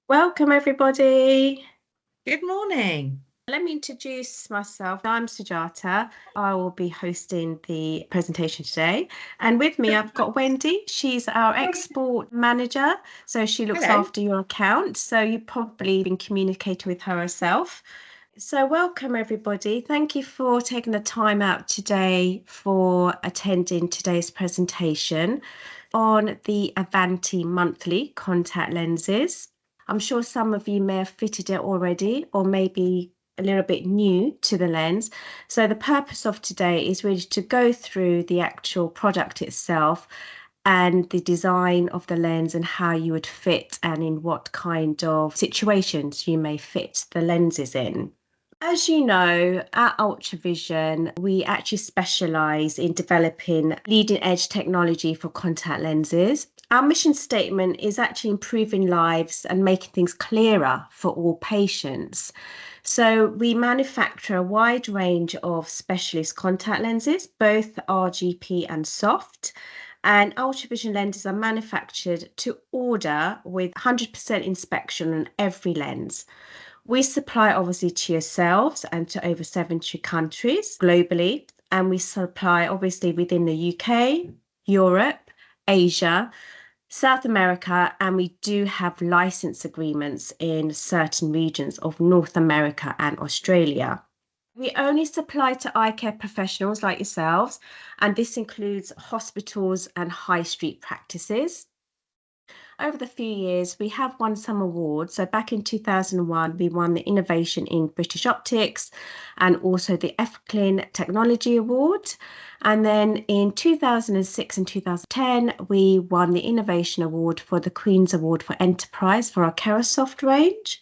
Welcome, everybody. Good morning. Let me introduce myself. I'm Sujata. I will be hosting the presentation today. And with me, I've got Wendy. She's our export manager. So she looks Hello. after your account. So you've probably been communicating with her herself. So welcome, everybody. Thank you for taking the time out today for attending today's presentation on the Avanti monthly contact lenses. I'm sure some of you may have fitted it already or maybe a little bit new to the lens. So the purpose of today is really to go through the actual product itself and the design of the lens and how you would fit and in what kind of situations you may fit the lenses in. As you know, at Ultravision, we actually specialise in developing leading edge technology for contact lenses. Our mission statement is actually improving lives and making things clearer for all patients. So we manufacture a wide range of specialist contact lenses, both RGP and soft. And Ultravision lenses are manufactured to order with 100% inspection on every lens. We supply obviously to yourselves and to over 70 countries globally, and we supply obviously within the UK, Europe, Asia, South America, and we do have license agreements in certain regions of North America and Australia. We only supply to eye care professionals like yourselves, and this includes hospitals and high street practices. Over the few years, we have won some awards. So back in 2001, we won the Innovation in British Optics and also the FCLIN Technology Award. And then in 2006 and 2010, we won the Innovation Award for the Queen's Award for Enterprise for our Kerasoft range.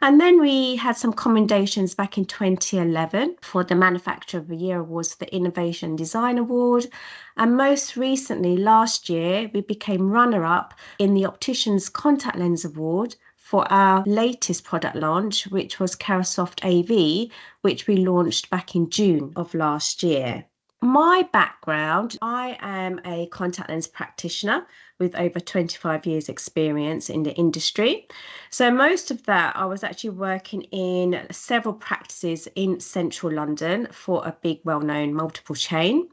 And then we had some commendations back in 2011 for the Manufacturer of the Year Awards for the Innovation Design Award. And most recently, last year, we became runner-up in the Opticians Contact Lens Award for our latest product launch, which was Kerasoft AV, which we launched back in June of last year. My background, I am a contact lens practitioner with over 25 years experience in the industry. So most of that, I was actually working in several practices in central London for a big, well-known multiple chain.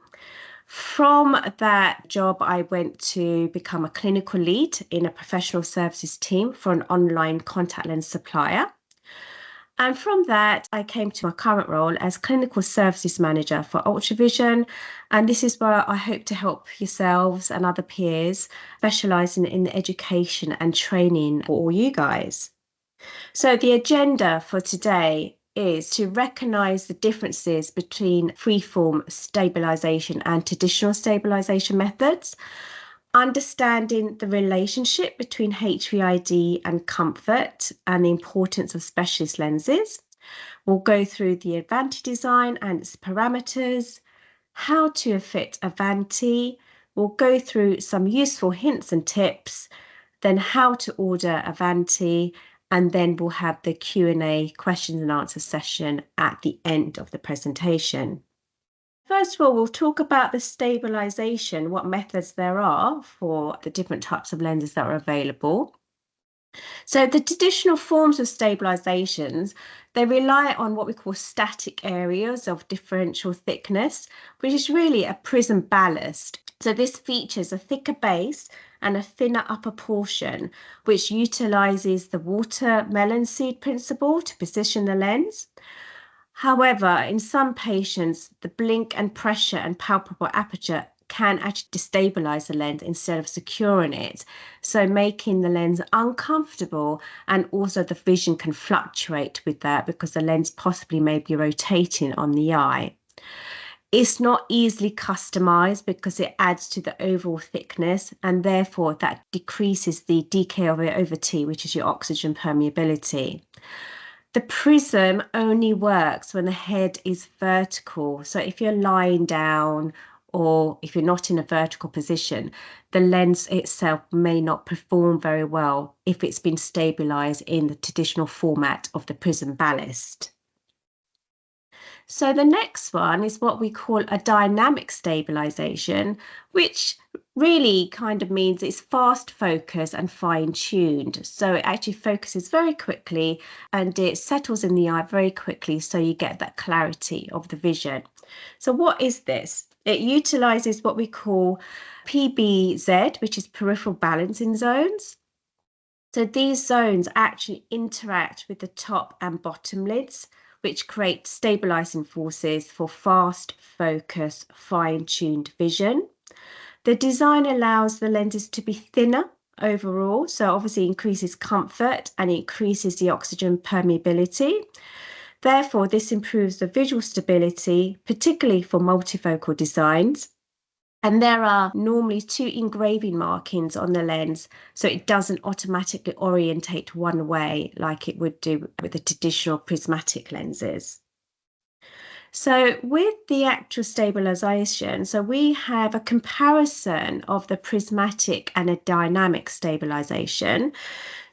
From that job, I went to become a clinical lead in a professional services team for an online contact lens supplier. And from that, I came to my current role as clinical services manager for Ultravision. And this is where I hope to help yourselves and other peers specialising in the education and training for all you guys. So the agenda for today is to recognise the differences between freeform stabilisation and traditional stabilisation methods, understanding the relationship between HVID and comfort and the importance of specialist lenses. We'll go through the Avanti design and its parameters, how to fit Avanti. We'll go through some useful hints and tips, then how to order Avanti, and then we'll have the Q&A questions and answer session at the end of the presentation. First of all, we'll talk about the stabilisation, what methods there are for the different types of lenses that are available. So the traditional forms of stabilisations, they rely on what we call static areas of differential thickness, which is really a prism ballast. So this features a thicker base and a thinner upper portion, which utilises the watermelon seed principle to position the lens. However, in some patients, the blink and pressure and palpable aperture can actually destabilize the lens instead of securing it, so making the lens uncomfortable, and also the vision can fluctuate with that because the lens possibly may be rotating on the eye. It's not easily customized because it adds to the overall thickness, and therefore that decreases the DK over T, which is your oxygen permeability. The prism only works when the head is vertical. So if you're lying down or if you're not in a vertical position, the lens itself may not perform very well if it's been stabilized in the traditional format of the prism ballast. So the next one is what we call a dynamic stabilization, which really kind of means it's fast focus and fine tuned. So it actually focuses very quickly and it settles in the eye very quickly, so you get that clarity of the vision. So what is this? It utilizes what we call PBZ, which is peripheral balancing zones. So these zones actually interact with the top and bottom lids, which create stabilizing forces for fast focus, fine-tuned vision. The design allows the lenses to be thinner overall, so obviously increases comfort and increases the oxygen permeability. Therefore, this improves the visual stability, particularly for multifocal designs. And there are normally 2 engraving markings on the lens, so it doesn't automatically orientate one way like it would do with the traditional prismatic lenses. So with the actual stabilization, so we have a comparison of the prismatic and a dynamic stabilization.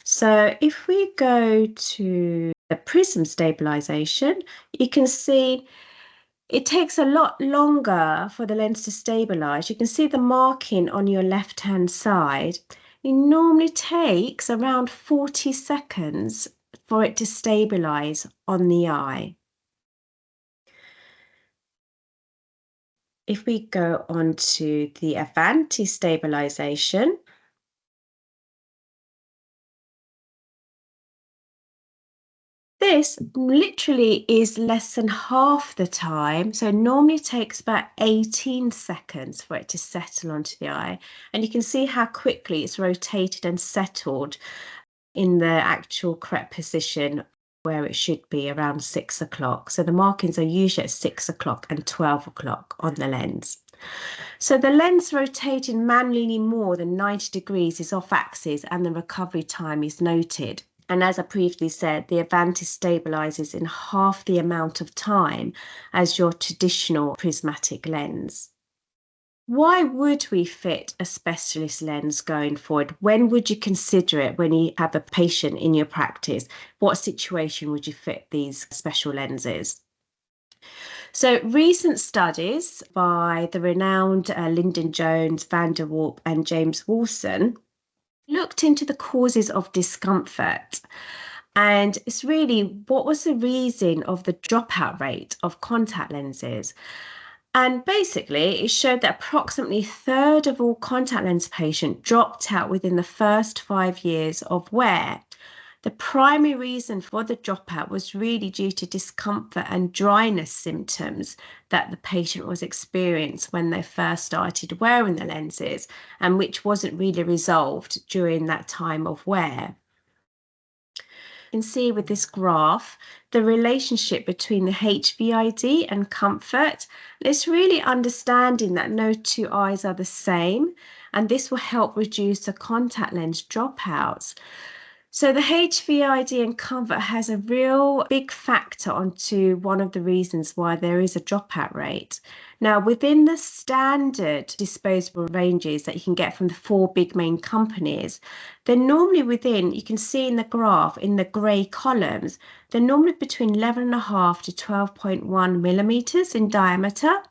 So if we go to the prism stabilization, you can see it takes a lot longer for the lens to stabilize. You can see the marking on your left-hand side. It normally takes around 40 seconds for it to stabilize on the eye. If we go on to the Avanti stabilization, this literally is less than half the time. So normally it takes about 18 seconds for it to settle onto the eye. And you can see how quickly it's rotated and settled in the actual correct position where it should be around 6 o'clock. So the markings are usually at 6 o'clock and 12 o'clock on the lens. So the lens rotating manually more than 90 degrees is off axis and the recovery time is noted. And as I previously said, the Avanti stabilizes in half the amount of time as your traditional prismatic lens. Why would we fit a specialist lens going forward? When would you consider it when you have a patient in your practice? What situation would you fit these special lenses? So recent studies by the renowned Lyndon Jones, Van der Warp and James Wilson looked into the causes of discomfort. And it's really what was the reason of the dropout rate of contact lenses. And basically, it showed that approximately a third of all contact lens patients dropped out within the first 5 years of wear. The primary reason for the dropout was really due to discomfort and dryness symptoms that the patient was experiencing when they first started wearing the lenses, and which wasn't really resolved during that time of wear. You can see with this graph the relationship between the HVID and comfort. It's really understanding that no 2 eyes are the same, and this will help reduce the contact lens dropouts. So the HVID and comfort has a real big factor onto one of the reasons why there is a dropout rate. Now, within the standard disposable ranges that you can get from the 4 big main companies, they're normally within, you can see in the graph, in the grey columns, they're normally between 11.5 to 12.1 millimeters in diameter.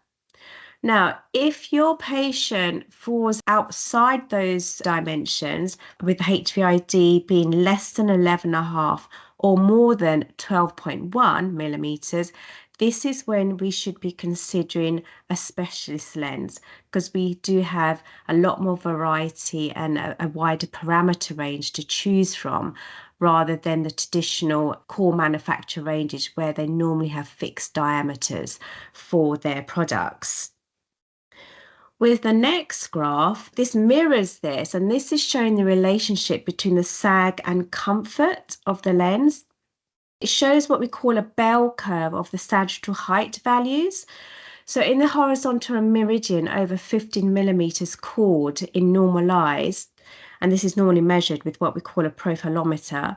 Now, if your patient falls outside those dimensions, with HVID being less than 11.5 or more than 12.1 millimeters, this is when we should be considering a specialist lens, because we do have a lot more variety and a wider parameter range to choose from, rather than the traditional core manufacturer ranges where they normally have fixed diameters for their products. With the next graph, this mirrors this, and this is showing the relationship between the sag and comfort of the lens. It shows what we call a bell curve of the sagittal height values. So in the horizontal meridian over 15 millimeters chord in normal eyes, and this is normally measured with what we call a profilometer,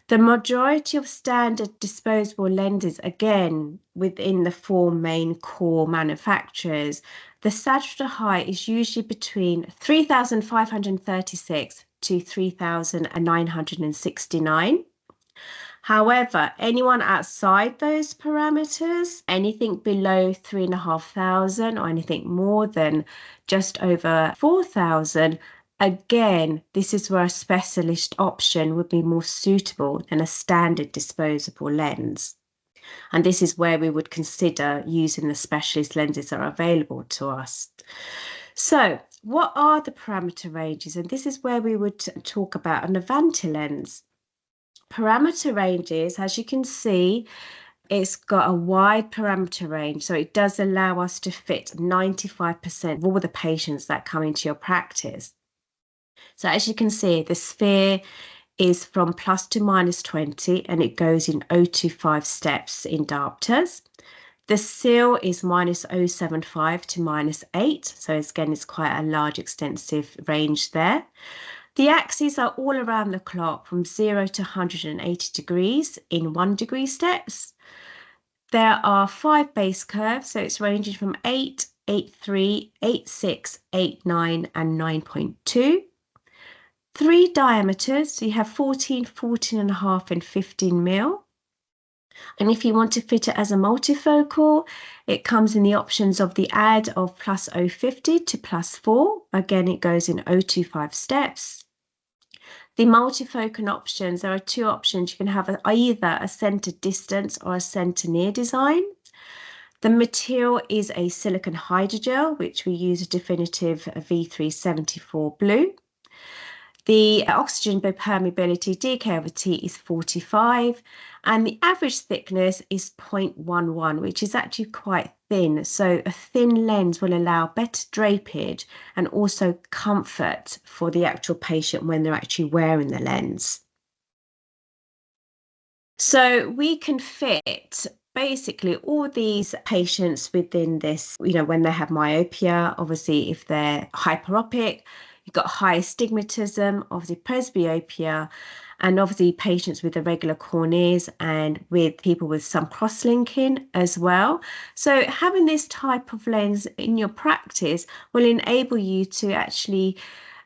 the majority of standard disposable lenses, again, within the 4 main core manufacturers, the sagittal height is usually between 3,536 to 3,969. However, anyone outside those parameters, anything below 3,500 or anything more than just over 4,000, again, this is where a specialist option would be more suitable than a standard disposable lens. And this is where we would consider using the specialist lenses that are available to us. So, what are the parameter ranges? And this is where we would talk about an Avanti lens. Parameter ranges, as you can see, it's got a wide parameter range, so it does allow us to fit 95% of all the patients that come into your practice. So as you can see, the sphere is from plus to minus 20, and it goes in 025 steps in diopters. The seal is minus 075 to minus 8, so again, it's quite a large, extensive range there. The axes are all around the clock from 0 to 180 degrees in 1 degree steps. There are 5 base curves, so it's ranging from 8, 8.3, 8.6, 8.9, and 9.2. 3 diameters, so you have 14, 14.5, and 15 mil. And if you want to fit it as a multifocal, it comes in the options of the add of plus 050 to plus 4. Again, it goes in 025 steps. The multifocal options, there are 2 options. You can have either a center distance or a center near design. The material is a silicone hydrogel, which we use a definitive V374 blue. The oxygen permeability DK/T is 45, and the average thickness is 0.11, which is actually quite thin. So a thin lens will allow better drapage and also comfort for the actual patient when they're actually wearing the lens. So we can fit basically all these patients within this, when they have myopia, obviously if they're hyperopic, you've got high astigmatism, obviously presbyopia, and obviously patients with irregular corneas and with people with some cross-linking as well. So having this type of lens in your practice will enable you to actually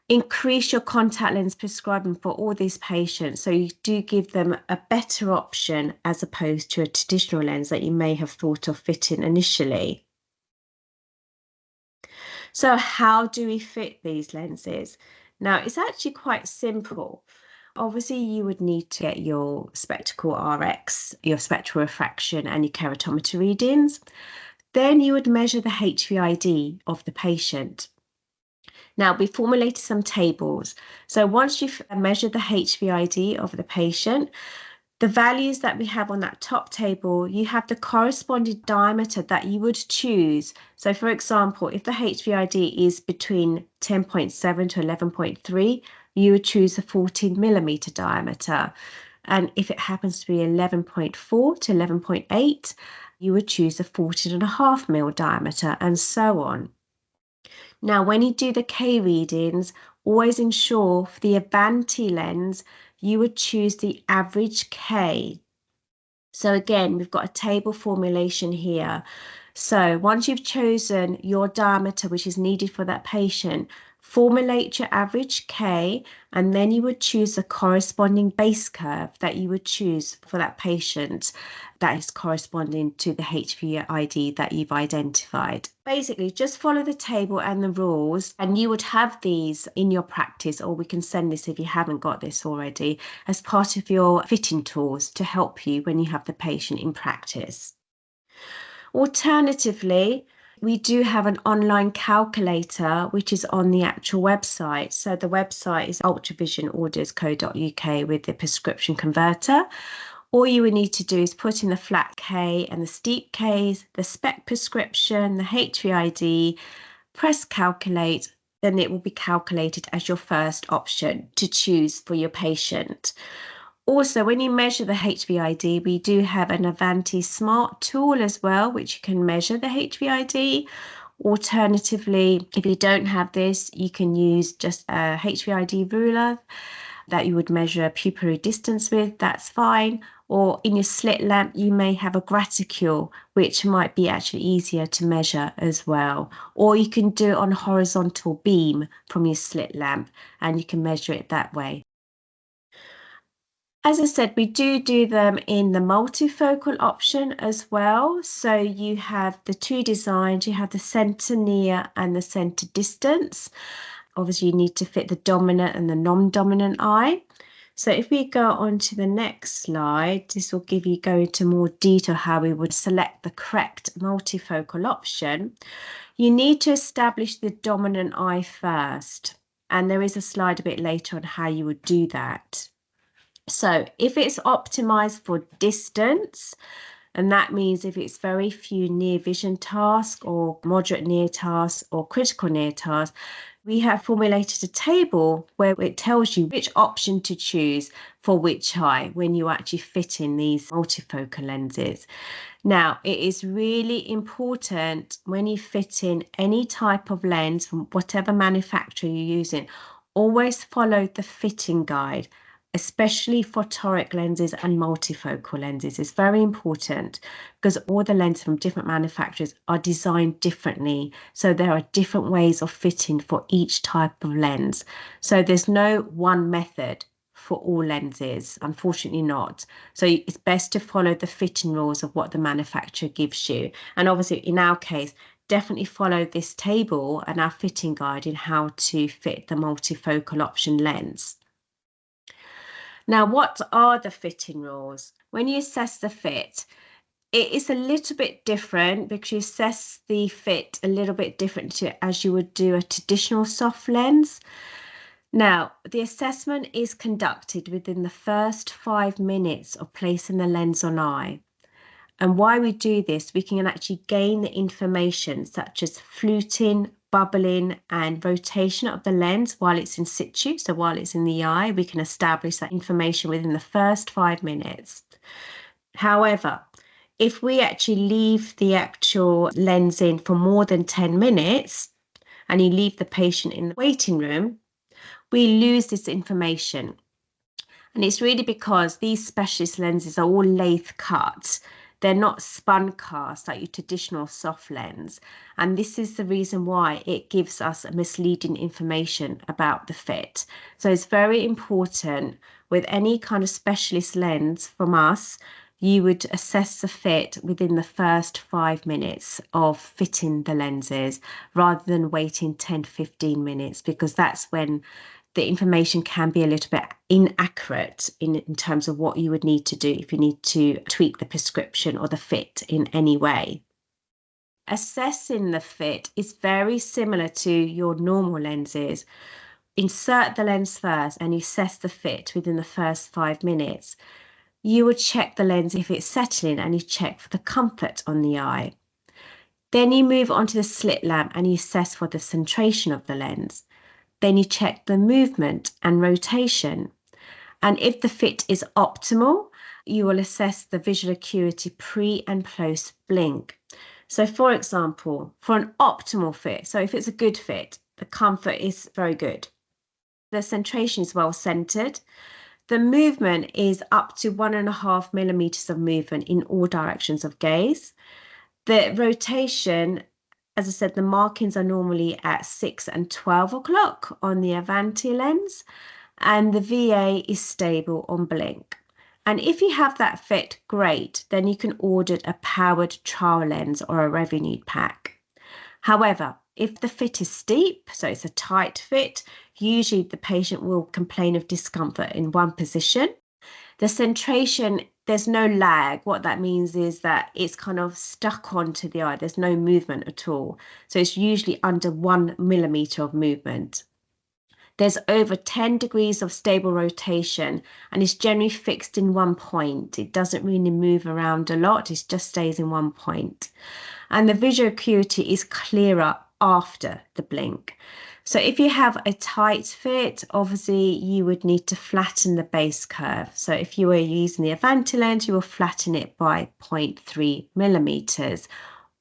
increase your contact lens prescribing for all these patients. So you do give them a better option as opposed to a traditional lens that you may have thought of fitting initially. So how do we fit these lenses? Now, it's actually quite simple. Obviously, you would need to get your spectacle RX, your spectral refraction, and your keratometer readings. Then you would measure the HVID of the patient. Now, we formulated some tables. So once you've measured the HVID of the patient, the values that we have on that top table, you have the corresponding diameter that you would choose. So for example, if the HVID is between 10.7 to 11.3, you would choose a 14 millimeter diameter. And if it happens to be 11.4 to 11.8, you would choose a 14.5 mil diameter, and so on. Now, when you do the K readings, always ensure for the Avanti lens, you would choose the average K. So again, we've got a table formulation here. So once you've chosen your diameter, which is needed for that patient, formulate your average K, and then you would choose the corresponding base curve that you would choose for that patient that is corresponding to the HVID that you've identified. Basically, just follow the table and the rules, and you would have these in your practice, or we can send this if you haven't got this already, as part of your fitting tools to help you when you have the patient in practice. Alternatively, we do have an online calculator, which is on the actual website. So the website is ultravisionorders.co.uk with the prescription converter. All you would need to do is put in the flat K and the steep Ks, the spec prescription, the HVID, press calculate, then it will be calculated as your first option to choose for your patient. Also, when you measure the HVID, we do have an Avanti Smart tool as well, which you can measure the HVID. Alternatively, if you don't have this, you can use just a HVID ruler that you would measure pupillary distance with, that's fine. Or in your slit lamp, you may have a graticule, which might be actually easier to measure as well. Or you can do it on a horizontal beam from your slit lamp, and you can measure it that way. As I said, we do them in the multifocal option as well. So you have the two designs, you have the center near and the center distance. Obviously, you need to fit the dominant and the non-dominant eye. So if we go on to the next slide, this will go into more detail how we would select the correct multifocal option. You need to establish the dominant eye first. And there is a slide a bit later on how you would do that. So if it's optimized for distance, and that means if it's very few near vision tasks or moderate near tasks or critical near tasks, we have formulated a table where it tells you which option to choose for which eye when you actually fit in these multifocal lenses. Now, it is really important when you fit in any type of lens from whatever manufacturer you're using, always follow the fitting guide, especially for toric lenses and multifocal lenses. It's very important because all the lenses from different manufacturers are designed differently. So there are different ways of fitting for each type of lens. So there's no one method for all lenses, unfortunately not. So it's best to follow the fitting rules of what the manufacturer gives you. And obviously in our case, definitely follow this table and our fitting guide in how to fit the multifocal option lens. Now, what are the fitting rules? When you assess the fit, it is a little bit different because you assess the fit a little bit different to as you would do a traditional soft lens. Now, the assessment is conducted within the first 5 minutes of placing the lens on eye. And why we do this, we can actually gain the information such as fluting, bubbling, and rotation of the lens while it's in situ. So while it's in the eye, we can establish that information within the first 5 minutes. However, if we actually leave the actual lens in for more than 10 minutes and you leave the patient in the waiting room, we lose this information. And it's really because these specialist lenses are all lathe cut. They're not spun cast like your traditional soft lens. And this is the reason why it gives us misleading information about the fit. So it's very important with any kind of specialist lens from us, you would assess the fit within the first 5 minutes of fitting the lenses rather than waiting 10 to 15 minutes, because that's when the information can be a little bit inaccurate in terms of what you would need to do if you need to tweak the prescription or the fit in any way. Assessing the fit is very similar to your normal lenses. Insert the lens first and you assess the fit within the first 5 minutes. You would check the lens if it's settling and you check for the comfort on the eye. Then you move on to the slit lamp and you assess for the centration of the lens. Then you check the movement and rotation. And if the fit is optimal, you will assess the visual acuity pre and post blink. So for example, for an optimal fit, so if it's a good fit, the comfort is very good. The centration is well centered. The movement is up to 1.5 millimeters of movement in all directions of gaze. The rotation, as I said, the markings are normally at 6 and 12 o'clock on the Avanti lens, and the VA is stable on blink. And if you have that fit, great, then you can order a powered trial lens or a revenue pack. However, if the fit is steep, so it's a tight fit, usually the patient will complain of discomfort in one position. The centration, there's no lag. What that means is that it's kind of stuck onto the eye. There's no movement at all. So it's usually under 1 millimeter of movement. There's over 10 degrees of stable rotation and it's generally fixed in one point. It doesn't really move around a lot. It just stays in one point. And the visual acuity is clearer after the blink. So if you have a tight fit, obviously you would need to flatten the base curve. So if you were using the Avanti lens, you will flatten it by 0.3 millimeters,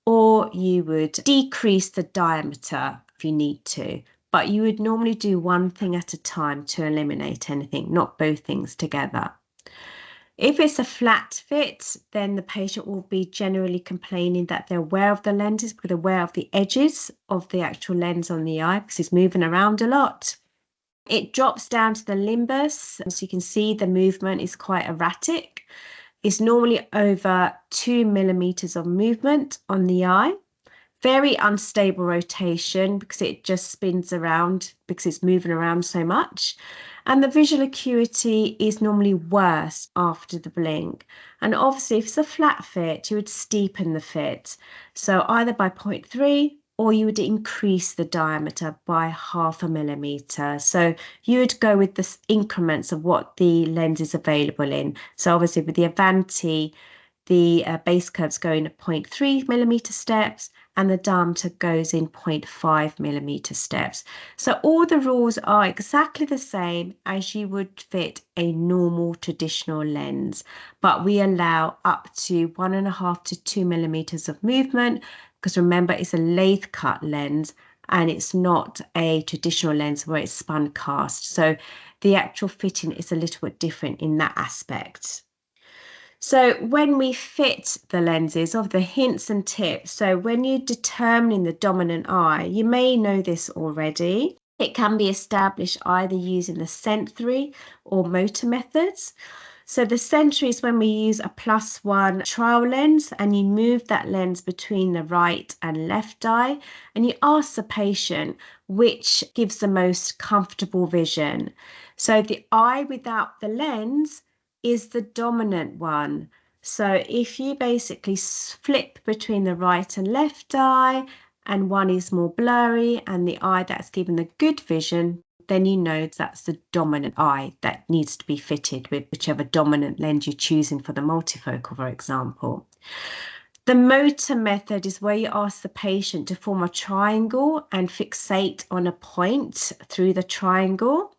or you would decrease the diameter if you need to. But you would normally do one thing at a time to eliminate anything, not both things together. If it's a flat fit, then the patient will be generally complaining that they're aware of the lenses, but aware of the edges of the actual lens on the eye because it's moving around a lot. It drops down to the limbus, so you can see the movement is quite erratic. It's normally over 2 millimeters of movement on the eye. Very unstable rotation because it just spins around because it's moving around so much. And the visual acuity is normally worse after the blink. And obviously, if it's a flat fit, you would steepen the fit. So either by 0.3 or you would increase the diameter by 0.5 millimeter. So you would go with the increments of what the lens is available in. So obviously with the Avanti, the base curves go in at 0.3 millimeter steps and the diameter goes in 0.5 millimeter steps. So all the rules are exactly the same as you would fit a normal traditional lens, but we allow up to 1.5 to 2 millimeters of movement because remember it's a lathe cut lens and it's not a traditional lens where it's spun cast. So the actual fitting is a little bit different in that aspect. So when we fit the lenses of the hints and tips, so when you're determining the dominant eye, you may know this already. It can be established either using the sensory or motor methods. So the sensory is when we use a +1 trial lens and you move that lens between the right and left eye and you ask the patient which gives the most comfortable vision. So the eye without the lens is the dominant one. So if you basically flip between the right and left eye and one is more blurry and the eye that's given the good vision, then you know that's the dominant eye that needs to be fitted with whichever dominant lens you're choosing for the multifocal, for example. The motor method is where you ask the patient to form a triangle and fixate on a point through the triangle.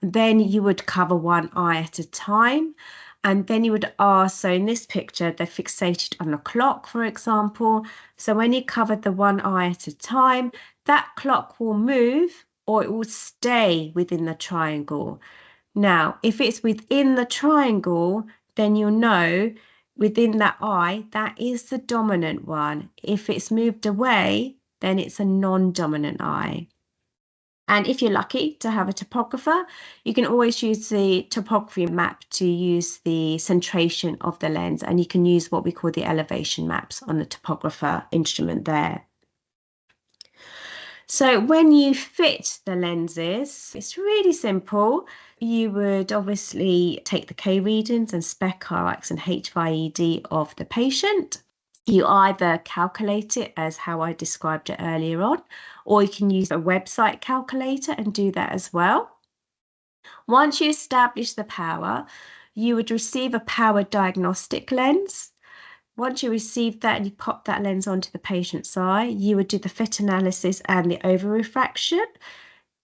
Then you would cover one eye at a time. And then you would ask, so in this picture, they're fixated on a clock, for example. So when you cover the one eye at a time, that clock will move or it will stay within the triangle. Now, if it's within the triangle, then you'll know within that eye, that is the dominant one. If it's moved away, then it's a non-dominant eye. And if you're lucky to have a topographer, you can always use the topography map to use the centration of the lens, and you can use what we call the elevation maps on the topographer instrument there. So when you fit the lenses, it's really simple. You would obviously take the K readings and spec RX and HYED of the patient. You either calculate it as how I described it earlier on, or you can use a website calculator and do that as well. Once you establish the power, you would receive a power diagnostic lens. Once you receive that and you pop that lens onto the patient's eye, you would do the fit analysis and the over refraction.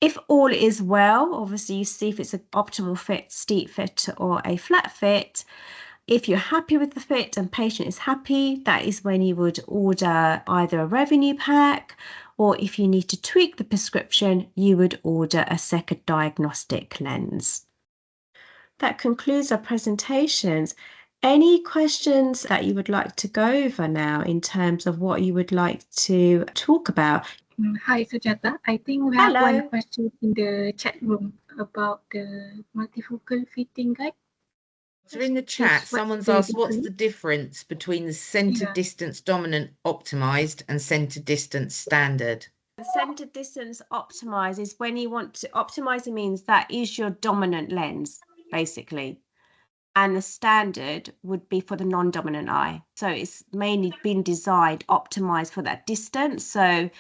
If all is well, obviously you see if it's an optimal fit, steep fit, or a flat fit. If you're happy with the fit and patient is happy, that is when you would order either a revenue pack, or if you need to tweak the prescription, you would order a second diagnostic lens. That concludes our presentations. Any questions that you would like to go over now in terms of what you would like to talk about? Hi, Sujata. I think we have one question in the chat room about the multifocal fitting guide. So in the chat, someone's asked what's the difference between the center distance dominant optimized and center distance standard? The center distance optimized is when you want to optimize, it means that is your dominant lens, basically. And the standard would be for the non-dominant eye. So it's mainly been designed, optimized for that distance. So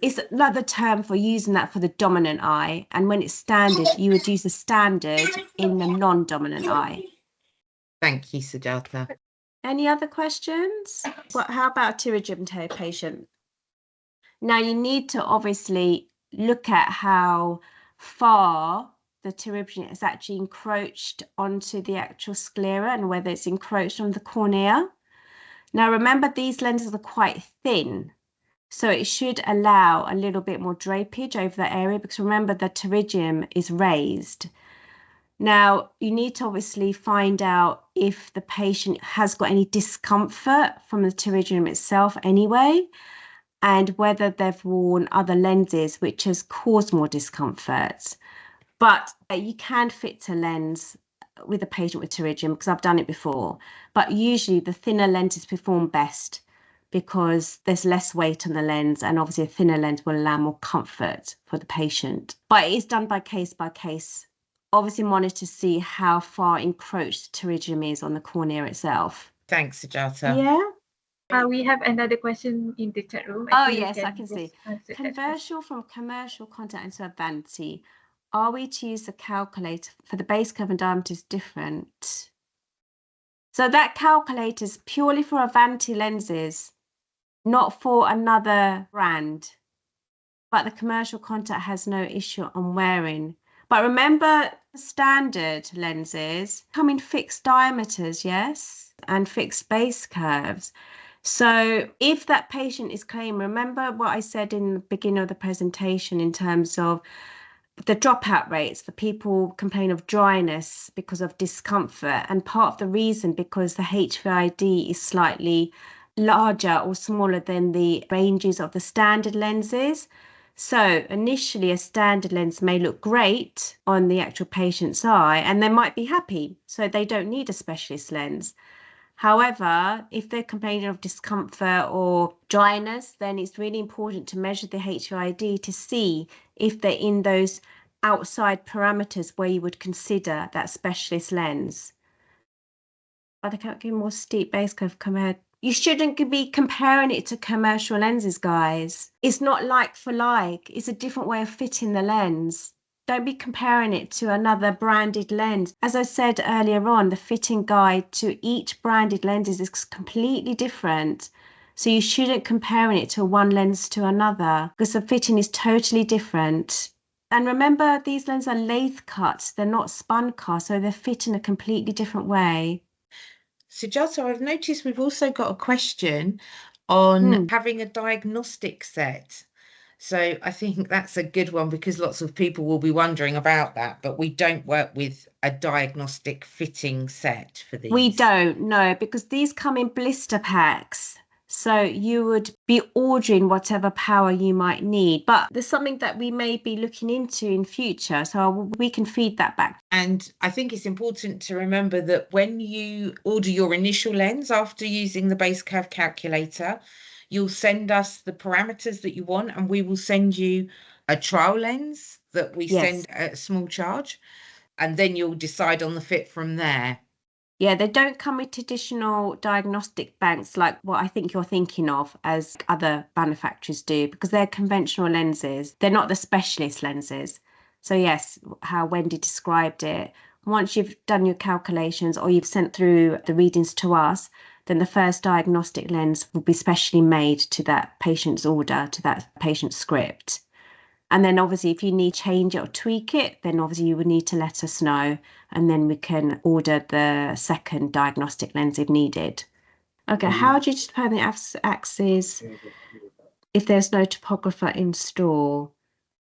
it's another term for using that for the dominant eye. And when it's standard, you would use the standard in the non-dominant eye. Thank you, Sujata. Any other questions? How about pterygium patient? Now you need to obviously look at how far the pterygium is actually encroached onto the actual sclera and whether it's encroached on the cornea. Now remember, these lenses are quite thin, so it should allow a little bit more drapage over that area, because remember the pterygium is raised. Now you need to obviously find out if the patient has got any discomfort from the pterygium itself anyway, and whether they've worn other lenses which has caused more discomfort. But you can fit a lens with a patient with pterygium, because I've done it before. But usually the thinner lenses perform best because there's less weight on the lens, and obviously a thinner lens will allow more comfort for the patient. But it is done by case. Obviously monitor to see how far encroached pterygium is on the cornea itself. Thanks, Sujata. Yeah. We have another question in the chat room. Yes, I can see. Conversion from commercial contact into Avanti. Are we to use the calculator for the base curve and diameter is different? So that calculator is purely for Avanti lenses, not for another brand. But the commercial contact has no issue on wearing. But remember, standard lenses come in fixed diameters, yes, and fixed base curves. So if that patient is claiming, remember what I said in the beginning of the presentation in terms of the dropout rates, the people complain of dryness because of discomfort, and part of the reason because the HVID is slightly larger or smaller than the ranges of the standard lenses. So initially a standard lens may look great on the actual patient's eye and they might be happy, so they don't need a specialist lens. However, if they're complaining of discomfort or dryness, then it's really important to measure the HVID to see if they're in those outside parameters where you would consider that specialist lens. But they can't give more steep base curve compared. You shouldn't be comparing it to commercial lenses, guys. It's not like for like. It's a different way of fitting the lens. Don't be comparing it to another branded lens. As I said earlier on, the fitting guide to each branded lens is completely different. So you shouldn't compare it to one lens to another because the fitting is totally different. And remember, these lenses are lathe cut. They're not spun cast, so they're fit in a completely different way. Sujata, I've noticed we've also got a question on having a diagnostic set. So I think that's a good one because lots of people will be wondering about that, but we don't work with a diagnostic fitting set for these. We don't, no, because these come in blister packs. So you would be ordering whatever power you might need. But there's something that we may be looking into in future, so we can feed that back. And I think it's important to remember that when you order your initial lens after using the base curve calculator, you'll send us the parameters that you want and we will send you a trial lens that we send at a small charge, and then you'll decide on the fit from there. Yeah, they don't come with traditional diagnostic banks like what I think you're thinking of as other manufacturers do, because they're conventional lenses. They're not the specialist lenses. So yes, how Wendy described it, once you've done your calculations or you've sent through the readings to us, then the first diagnostic lens will be specially made to that patient's order, to that patient's script. And then obviously if you need to change it or tweak it, then obviously you would need to let us know and then we can order the second diagnostic lens if needed. Okay, how do you determine the axis if there's no topographer in store?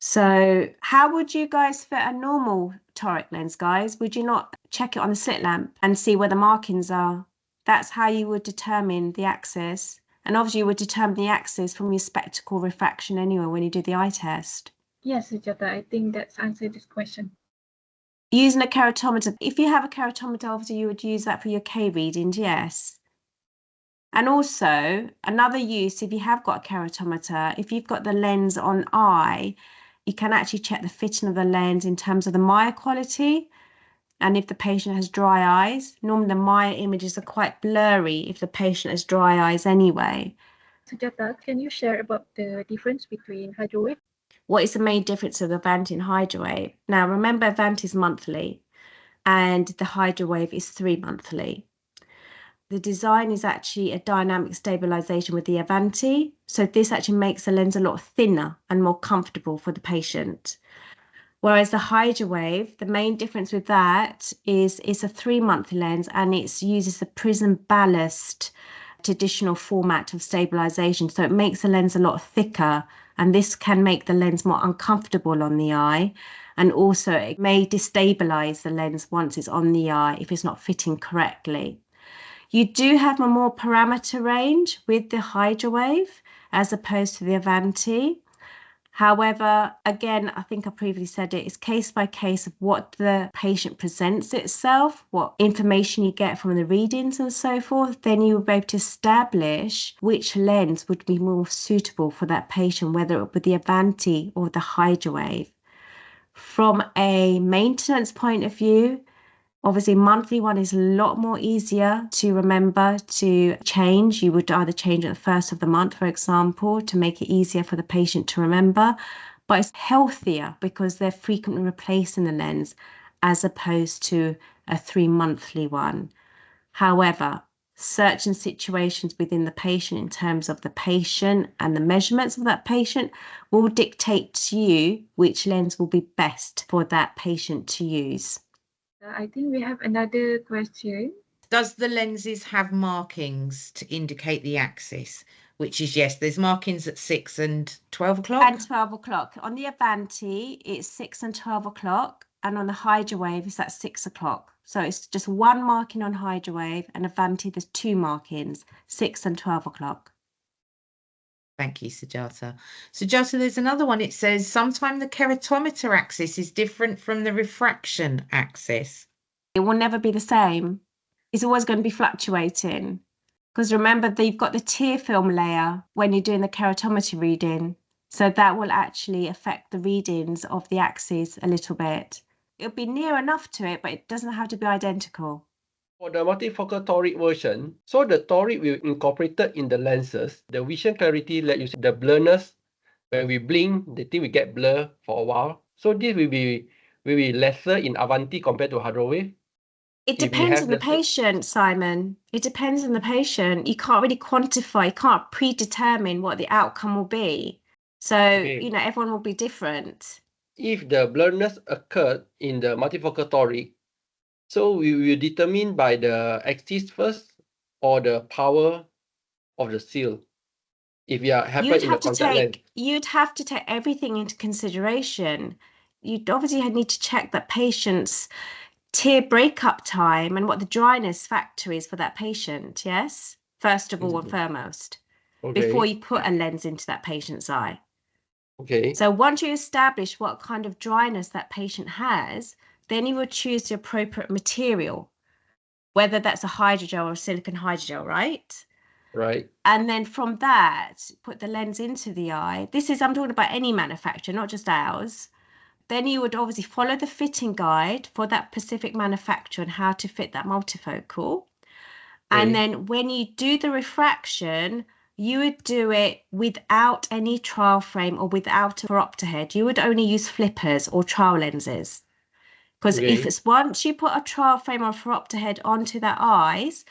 So how would you guys fit a normal toric lens, guys? Would you not check it on the slit lamp and see where the markings are? That's how you would determine the axis. And obviously you would determine the axis from your spectacle refraction anyway when you do the eye test. Yes, Sujata, I think that's answered this question. Using a keratometer. If you have a keratometer, obviously you would use that for your K readings, yes. And also another use, if you have got a keratometer, if you've got the lens on eye, you can actually check the fitting of the lens in terms of the Maya quality. And if the patient has dry eyes, normally the Maya images are quite blurry if the patient has dry eyes anyway. Sujata, can you share about the difference between hydrowave? What is the main difference of Avanti and hydrowave? Now, remember Avanti is monthly and the hydrowave is 3 monthly. The design is actually a dynamic stabilization with the Avanti. So this actually makes the lens a lot thinner and more comfortable for the patient. Whereas the hydrowave, the main difference with that is it's a 3-month lens and it uses the prism ballast traditional format of stabilization. So it makes the lens a lot thicker and this can make the lens more uncomfortable on the eye. And also it may destabilize the lens once it's on the eye if it's not fitting correctly. You do have a more parameter range with the hydrowave as opposed to the Avanti. However, again, I think I previously said it's case by case of what the patient presents itself, what information you get from the readings and so forth. Then you will be able to establish which lens would be more suitable for that patient, whether it would be the Avanti or the hydrogel. From a maintenance point of view, obviously, monthly one is a lot more easier to remember to change. You would either change at the first of the month, for example, to make it easier for the patient to remember. But it's healthier because they're frequently replacing the lens as opposed to a 3-monthly one. However, certain situations within the patient in terms of the patient and the measurements of that patient will dictate to you which lens will be best for that patient to use. I think we have another question. Does the lenses have markings to indicate the axis? Which is, yes, there's markings at 6 and 12 o'clock. And 12 o'clock. On the Avanti, it's 6 and 12 o'clock. And on the hydrogel, it's at 6 o'clock. So it's just one marking on hydrogel, and Avanti, there's 2 markings, 6 and 12 o'clock. Thank you, Sujata. Sujata, there's another one. It says sometimes the keratometer axis is different from the refraction axis. It will never be the same. It's always going to be fluctuating. Because remember that you've got the tear film layer when you're doing the keratometry reading. So that will actually affect the readings of the axis a little bit. It'll be near enough to it, but it doesn't have to be identical. For the multifocal toric version, so the toric will incorporated in the lenses. The vision clarity, let you see the blurriness. When we blink, the thing will get blur for a while. So this will be lesser in Avanti compared to hydrogel. It depends on the patient, Simon. It depends on the patient. You can't really quantify, you can't predetermine what the outcome will be. So, everyone will be different. If the blurriness occurred in the multifocal toric, so we will determine by the axis first or the power of the seal. If you are happen in the contact lens. You'd have to take everything into consideration. You'd obviously need to check that patient's tear breakup time and what the dryness factor is for that patient, yes? First of all and foremost, before you put a lens into that patient's eye. Okay. So once you establish what kind of dryness that patient has, then you would choose the appropriate material, whether that's a hydrogel or a silicone hydrogel, right? Right. And then from that, put the lens into the eye. I'm talking about any manufacturer, not just ours. Then you would obviously follow the fitting guide for that specific manufacturer and how to fit that multifocal. And then when you do the refraction, you would do it without any trial frame or without a phoropter head. You would only use flippers or trial lenses. Because if it's once you put a trial frame or a phoropter head onto their eyes,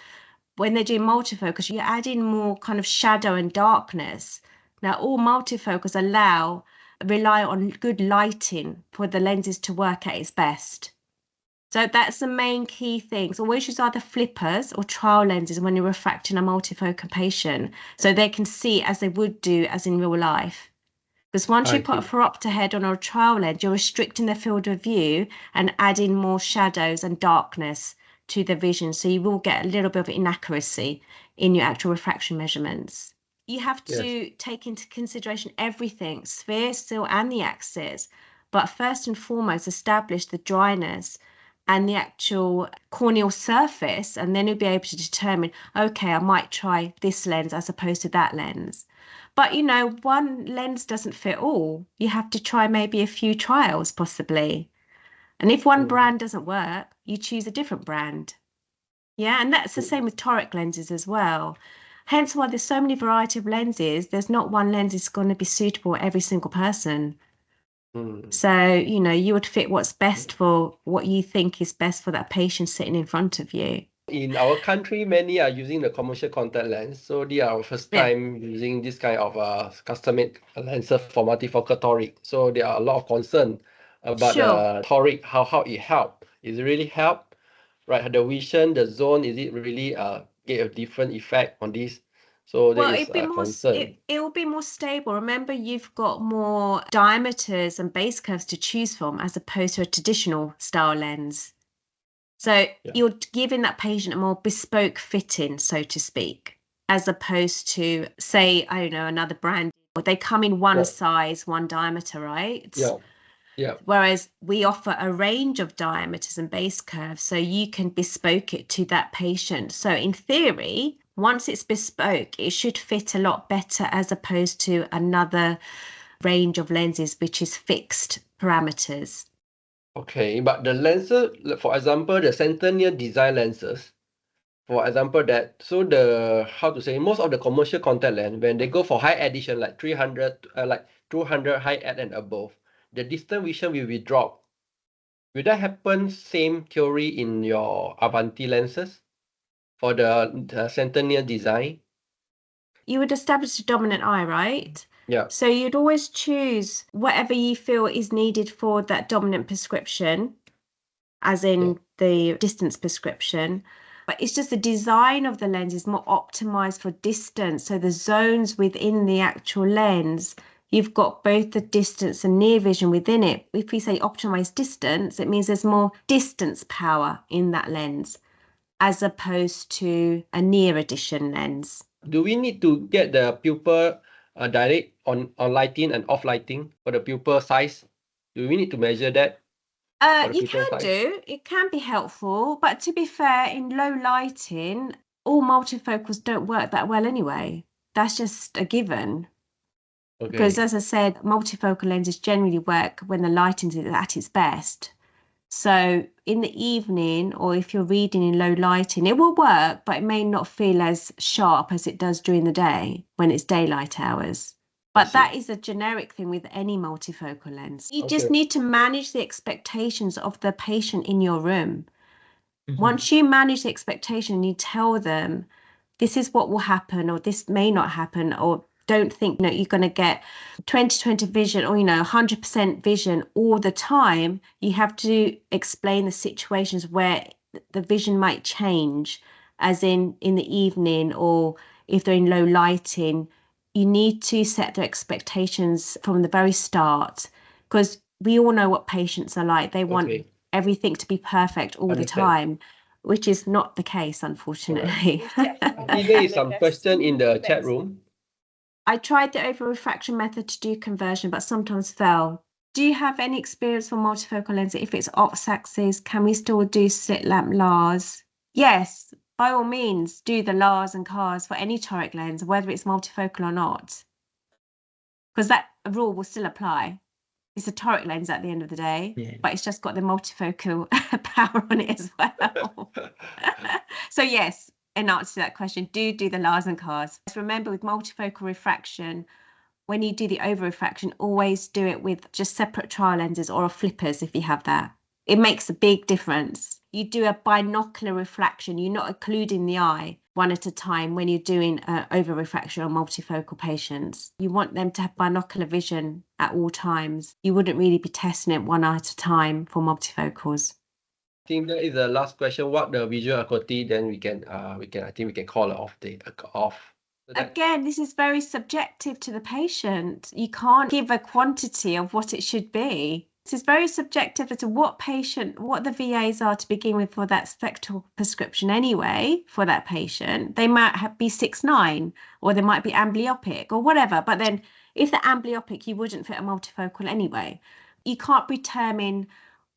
when they're doing multifocus, you add in more kind of shadow and darkness. Now, all multifocals rely on good lighting for the lenses to work at its best. So that's the main key thing. So always use either flippers or trial lenses when you're refracting a multifocal patient, so they can see as they would do as in real life. Because once you put a phoropter head on or a trial lens, you're restricting their field of view and adding more shadows and darkness to the vision. So you will get a little bit of inaccuracy in your actual refraction measurements. You have to take into consideration everything, sphere, seal, and the axis. But first and foremost, establish the dryness and the actual corneal surface, and then you'll be able to determine, okay, I might try this lens as opposed to that lens. But, one lens doesn't fit all. You have to try maybe a few trials, possibly. And if one brand doesn't work, you choose a different brand. Yeah, and that's the same with toric lenses as well. Hence why there's so many variety of lenses. There's not one lens is going to be suitable for every single person. So, you would fit what's best for what you think is best for that patient sitting in front of you. In our country, many are using the commercial contact lens. So they are our first time using this kind of custom-made lenses for multifocal toric. So there are a lot of concern about the toric, how it help. Is it really help? Right, the vision, the zone, is it really get a different effect on this? So there is a concern. It will be more stable. Remember, you've got more diameters and base curves to choose from as opposed to a traditional style lens. So you're giving that patient a more bespoke fitting, so to speak, as opposed to, say, I don't know, another brand They come in one size, one diameter, right? Yeah. Whereas we offer a range of diameters and base curves, so you can bespoke it to that patient. So in theory, once it's bespoke, it should fit a lot better as opposed to another range of lenses, which is fixed parameters. Okay, but the lenses, for example, the Centennial design lenses, for example, most of the commercial contact lens, when they go for high addition, like 300, like 200 high ad and above, the distance vision will be dropped. Will that happen same theory in your Avanti lenses for the Centennial design? You would establish a dominant eye, right? Yeah. So you'd always choose whatever you feel is needed for that dominant prescription, as in the distance prescription. But it's just the design of the lens is more optimized for distance. So the zones within the actual lens, you've got both the distance and near vision within it. If we say optimize distance, it means there's more distance power in that lens as opposed to a near addition lens. Do we need to get the pupil direct on lighting and off lighting for the pupil size? Do we need to measure that? You can do. It can be helpful, but to be fair, in low lighting, all multifocals don't work that well anyway. That's just a given. Okay. Because as I said, multifocal lenses generally work when the lighting is at its best. So in the evening, or if you're reading in low lighting, it will work, but it may not feel as sharp as it does during the day when it's daylight hours. But that is a generic thing with any multifocal lens. You just need to manage the expectations of the patient in your room. Once you manage the expectation, you tell them, this is what will happen, or this may not happen, or don't think you're going to get 20/20 vision or 100% vision all the time. You have to explain the situations where the vision might change, as in the evening, or if they're in low lighting. You need to set their expectations from the very start, because we all know what patients are like. They want everything to be perfect all the time, which is not the case, unfortunately. There is some question in the chat room. I tried the over refraction method to do conversion, but sometimes fell. Do you have any experience for multifocal lens? If it's off-axis, can we still do slit lamp LARs? Yes, by all means, do the LARs and CARs for any toric lens, whether it's multifocal or not. Because that rule will still apply. It's a toric lens at the end of the day, but it's just got the multifocal power on it as well. So yes, in answer to that question, do the LARs and CARs. Remember, with multifocal refraction, when you do the over refraction, always do it with just separate trial lenses or flippers if you have that. It makes a big difference. You do a binocular refraction, you're not occluding the eye one at a time when you're doing over refraction on multifocal patients. You want them to have binocular vision at all times. You wouldn't really be testing it one eye at a time for multifocals. I think that is the last question. What the visual acuity? Then we can call it off. Again, this is very subjective to the patient. You can't give a quantity of what it should be. This is very subjective as to what the VAs are to begin with for that spectral prescription anyway, for that patient. They might be 6/9, or they might be amblyopic or whatever. But then if they're amblyopic, you wouldn't fit a multifocal anyway. You can't determine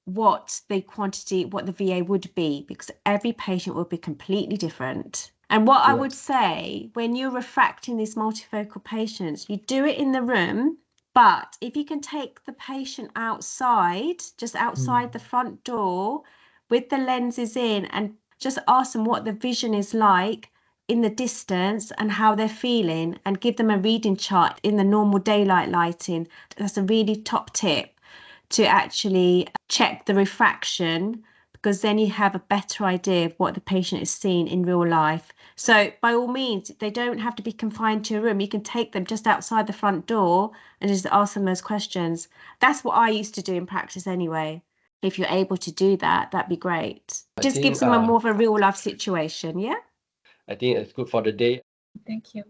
what the VA would be, because every patient will be completely different. And what I would say, when you're refracting these multifocal patients, you do it in the room, but if you can take the patient outside, just outside the front door with the lenses in, and just ask them what the vision is like in the distance and how they're feeling, and give them a reading chart in the normal daylight lighting, that's a really top tip to actually check the refraction, because then you have a better idea of what the patient is seeing in real life. So by all means, they don't have to be confined to a room. You can take them just outside the front door and just ask them those questions. That's what I used to do in practice anyway. If you're able to do that, that'd be great. Just gives them a more of a real life situation, yeah? I think it's good for the day. Thank you.